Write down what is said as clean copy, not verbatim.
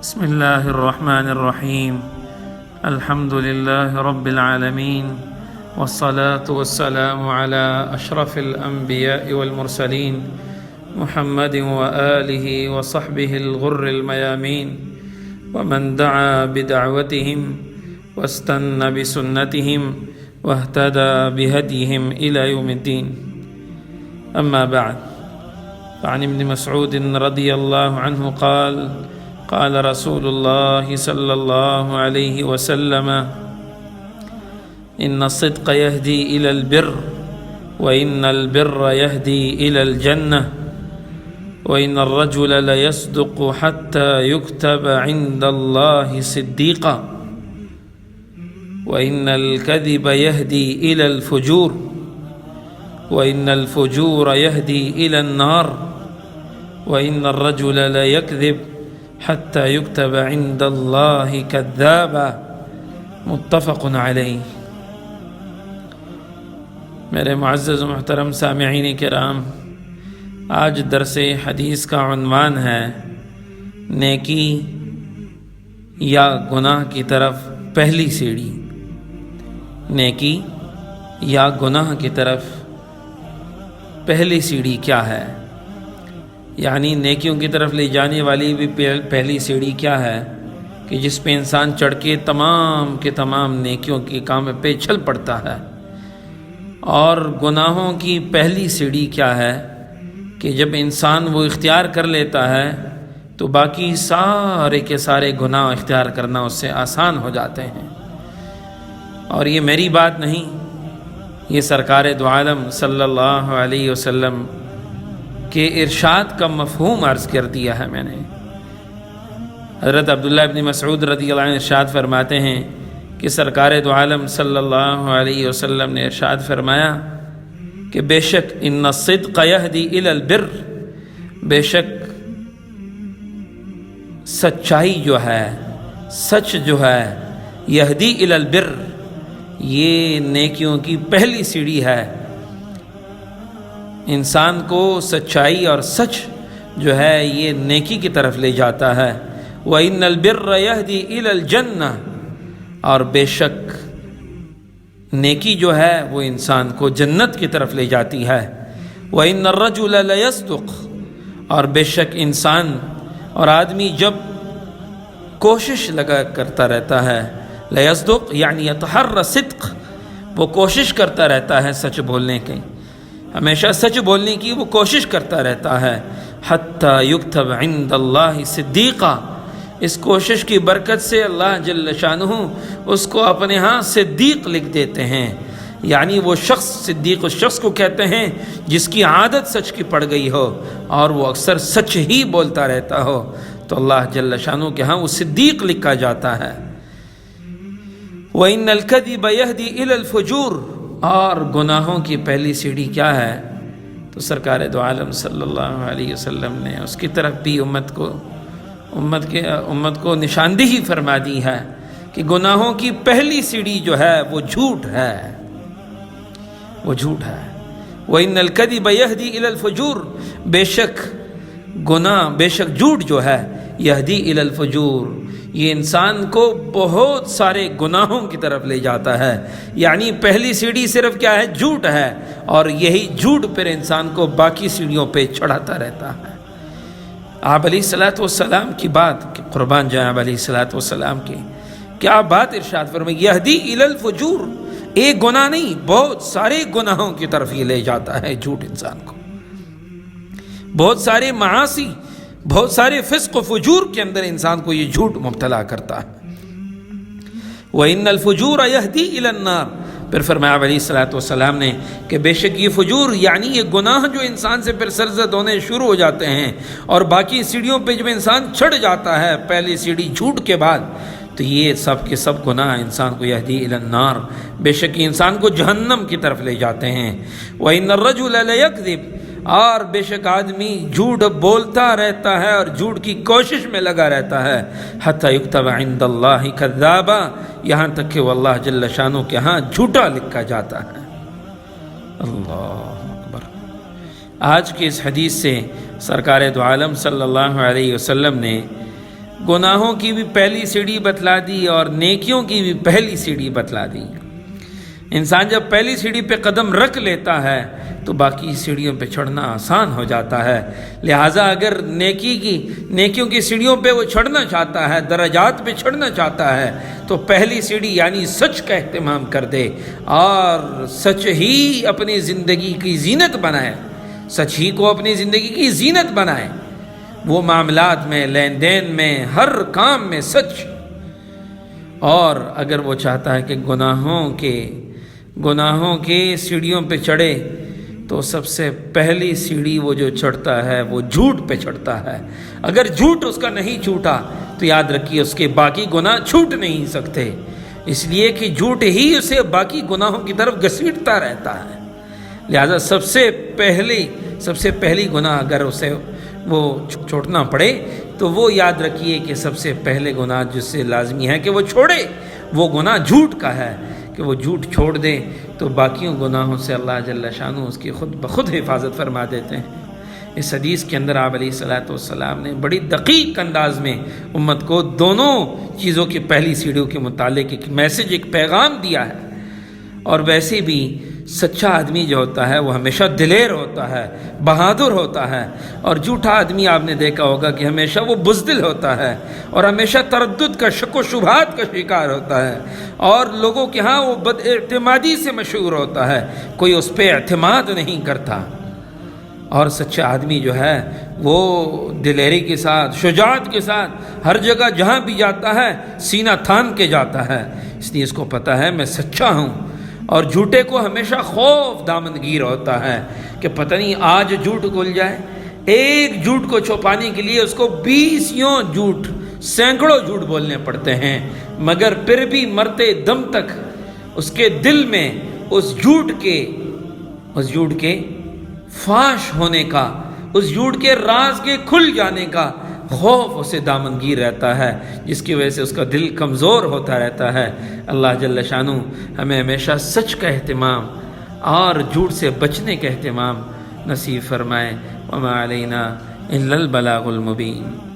بسم الله الرحمن الرحيم. الحمد لله رب العالمين، والصلاة والسلام على أشرف الأنبياء والمرسلين محمد وآله وصحبه الغر الميامين، ومن دعا بدعوتهم واستنى بسنتهم واهتدى بهديهم إلى يوم الدين. أما بعد، فعن ابن مسعود رضي الله عنه قال: قال رسول الله صلى الله عليه وسلم: إن الصدق يهدي إلى البر، وإن البر يهدي إلى الجنة، وإن الرجل ليصدق حتى يكتب عند الله صديقا، وإن الكذب يهدي إلى الفجور، وإن الفجور يهدي إلى النار، وإن الرجل ليكذب حتى يكتب عند الله كذابا. متفق علیہ. میرے معزز و محترم سامعین کرام، آج درس حدیث کا عنوان ہے نیکی یا گناہ کی طرف پہلی سیڑھی. نیکی یا گناہ کی طرف پہلی سیڑھی کیا ہے؟ یعنی نیکیوں کی طرف لے جانے والی بھی پہلی سیڑھی کیا ہے کہ جس پہ انسان چڑھ کے تمام کے تمام نیکیوں کے کام پہ چل پڑتا ہے، اور گناہوں کی پہلی سیڑھی کیا ہے کہ جب انسان وہ اختیار کر لیتا ہے تو باقی سارے کے سارے گناہ اختیار کرنا اس سے آسان ہو جاتے ہیں. اور یہ میری بات نہیں، یہ سرکار دو عالم صلی اللہ علیہ وسلم کہ ارشاد کا مفہوم عرض کر دیا ہے میں نے. حضرت عبداللہ ابن مسعود رضی اللہ عنہ ارشاد فرماتے ہیں کہ سرکار دو عالم صلی اللہ علیہ وسلم نے ارشاد فرمایا کہ بے شک ان الصدق یہدی الی البر، بے شک سچائی جو ہے، سچ جو ہے، یہدی الی البر، یہ نیکیوں کی پہلی سیڑھی ہے. انسان کو سچائی اور سچ جو ہے یہ نیکی کی طرف لے جاتا ہے. وَإِنَّ الْبِرَّ يَهْدِي إِلَى الْجَنَّةِ، اور بے شک نیکی جو ہے وہ انسان کو جنت کی طرف لے جاتی ہے. وَإِنَّ الرَّجُلَ لَيَصْدُقُ، اور بے شک انسان اور آدمی جب کوشش لگا کرتا رہتا ہے، لَيَصْدُقُ یعنی يَتَحَرَّ صِدْق، وہ کوشش کرتا رہتا ہے سچ بولنے کی، ہمیشہ سچ بولنے کی وہ کوشش کرتا رہتا ہے. حتیٰ یکتب عند اللہ صدیقا، اس کوشش کی برکت سے اللہ جل شانہ اس کو اپنے ہاں صدیق لکھ دیتے ہیں. یعنی وہ شخص، صدیق اس شخص کو کہتے ہیں جس کی عادت سچ کی پڑ گئی ہو اور وہ اکثر سچ ہی بولتا رہتا ہو، تو اللہ جل شانہ کے ہاں وہ صدیق لکھا جاتا ہے. وَإِنَّ الْكَذِبَ يَهْدِي إِلَى الْفُجُورِ، اور گناہوں کی پہلی سیڑھی کیا ہے؟ تو سرکار دو عالم صلی اللہ علیہ وسلم نے اس کی طرف بھی امت کو نشاندہی فرما دی ہے کہ گناہوں کی پہلی سیڑھی جو ہے وہ جھوٹ ہے، وہ جھوٹ ہے. وَإِنَّ الْكَذِبَ يَهْدِي إِلَى الْفُجُورِ، بے شک گناہ، بے شک جھوٹ جو ہے، یہدی الی الفجور، یہ انسان کو بہت سارے گناہوں کی طرف لے جاتا ہے. یعنی پہلی سیڑھی صرف کیا ہے؟ جھوٹ ہے، اور یہی جھوٹ پھر انسان کو باقی سیڑھیوں پہ چڑھاتا رہتا ہے. آپ علیہ الصلوۃ والسلام کی بات، کہ قربان جائیں آپ علیہ الصلوۃ والسلام کی، کیا بات ارشاد فرمائی، یہدی الی الفجور، ایک گناہ نہیں بہت سارے گناہوں کی طرف یہ لے جاتا ہے جھوٹ انسان کو. بہت سارے معاصی، بہت سارے فسق و فجور کے اندر انسان کو یہ جھوٹ مبتلا کرتا ہے. وَإِنَّ الْفُجُورَ يَهْدِي إِلَى النَّارِ، پھر فرمایا علیہ الصلوۃ والسلام نے کہ بے شک یہ فجور یعنی یہ گناہ جو انسان سے پھر سرزد ہونے شروع ہو جاتے ہیں، اور باقی سیڑھیوں پہ جب انسان چڑھ جاتا ہے پہلی سیڑھی جھوٹ کے بعد، تو یہ سب کے سب گناہ انسان کو یہدی الی النار، بے شک انسان کو جہنم کی طرف لے جاتے ہیں. وَإِنَّ الرَّجُلَ لَيَكْذِبُ، اور بے شک آدمی جھوٹ بولتا رہتا ہے اور جھوٹ کی کوشش میں لگا رہتا ہے. حتیٰ یکتب عند اللہ کذابا، یہاں تک کہ وہ اللہ جل شانہ کے ہاں جھوٹا لکھا جاتا ہے. اللہ اکبر. آج کی اس حدیث سے سرکار دو عالم صلی اللہ علیہ وسلم نے گناہوں کی بھی پہلی سیڑھی بتلا دی اور نیکیوں کی بھی پہلی سیڑھی بتلا دی۔ انسان جب پہلی سیڑھی پہ قدم رکھ لیتا ہے تو باقی سیڑھیوں پہ چڑھنا آسان ہو جاتا ہے۔ لہٰذا اگر نیکیوں کی سیڑھیوں پہ وہ چڑھنا چاہتا ہے، درجات پہ چڑھنا چاہتا ہے، تو پہلی سیڑھی یعنی سچ کا اہتمام کر دے اور سچ ہی اپنی زندگی کی زینت بنائے، سچ ہی کو اپنی زندگی کی زینت بنائے، وہ معاملات میں، لین دین میں، ہر کام میں سچ۔ اور اگر وہ چاہتا ہے کہ گناہوں کے سیڑھیوں پہ چڑھے تو سب سے پہلی سیڑھی وہ جو چڑھتا ہے وہ جھوٹ پہ چڑھتا ہے۔ اگر جھوٹ اس کا نہیں چھوٹا تو یاد رکھیے اس کے باقی گناہ چھوٹ نہیں سکتے، اس لیے کہ جھوٹ ہی اسے باقی گناہوں کی طرف گھسیٹتا رہتا ہے۔ لہذا سب سے پہلی گناہ اگر اسے وہ چھوڑنا پڑے تو وہ یاد رکھیے کہ سب سے پہلے گناہ جس سے لازمی ہے کہ وہ چھوڑے، وہ گناہ جھوٹ کا ہے، کہ وہ جھوٹ چھوڑ دے تو باقیوں گناہوں سے اللہ جل شانہ اس کی خود بخود حفاظت فرما دیتے ہیں۔ اس حدیث کے اندر آپ علیہ الصلوۃ والسلام نے بڑی دقیق انداز میں امت کو دونوں چیزوں کی پہلی سیڑھیوں کے متعلق ایک میسج، ایک پیغام دیا ہے۔ اور ویسے بھی سچا آدمی جو ہوتا ہے وہ ہمیشہ دلیر ہوتا ہے، بہادر ہوتا ہے، اور جھوٹا آدمی آپ نے دیکھا ہوگا کہ ہمیشہ وہ بزدل ہوتا ہے اور ہمیشہ تردد کا، شک و شبہات کا شکار ہوتا ہے، اور لوگوں کے ہاں وہ بد اعتمادی سے مشہور ہوتا ہے، کوئی اس پہ اعتماد نہیں کرتا۔ اور سچا آدمی جو ہے وہ دلیری کے ساتھ، شجاعت کے ساتھ ہر جگہ جہاں بھی جاتا ہے سینہ تھام کے جاتا ہے، اس لیے اس کو پتہ ہے میں سچا ہوں۔ اور جھوٹے کو ہمیشہ خوف دامنگیر ہوتا ہے کہ پتہ نہیں آج جھوٹ کھل جائے۔ ایک جھوٹ کو چھپانے کے لیے اس کو 20 جھوٹ، سینکڑوں جھوٹ بولنے پڑتے ہیں، مگر پھر بھی مرتے دم تک اس کے دل میں اس جھوٹ کے فاش ہونے کا، اس جھوٹ کے راز کے کھل جانے کا خوف اسے دامنگیر رہتا ہے، جس کی وجہ سے اس کا دل کمزور ہوتا رہتا ہے۔ اللہ جل شانہ ہمیں ہمیشہ سچ کا اہتمام اور جھوٹ سے بچنے کا اہتمام نصیب فرمائے۔ وما علینا الا البلاغ المبین۔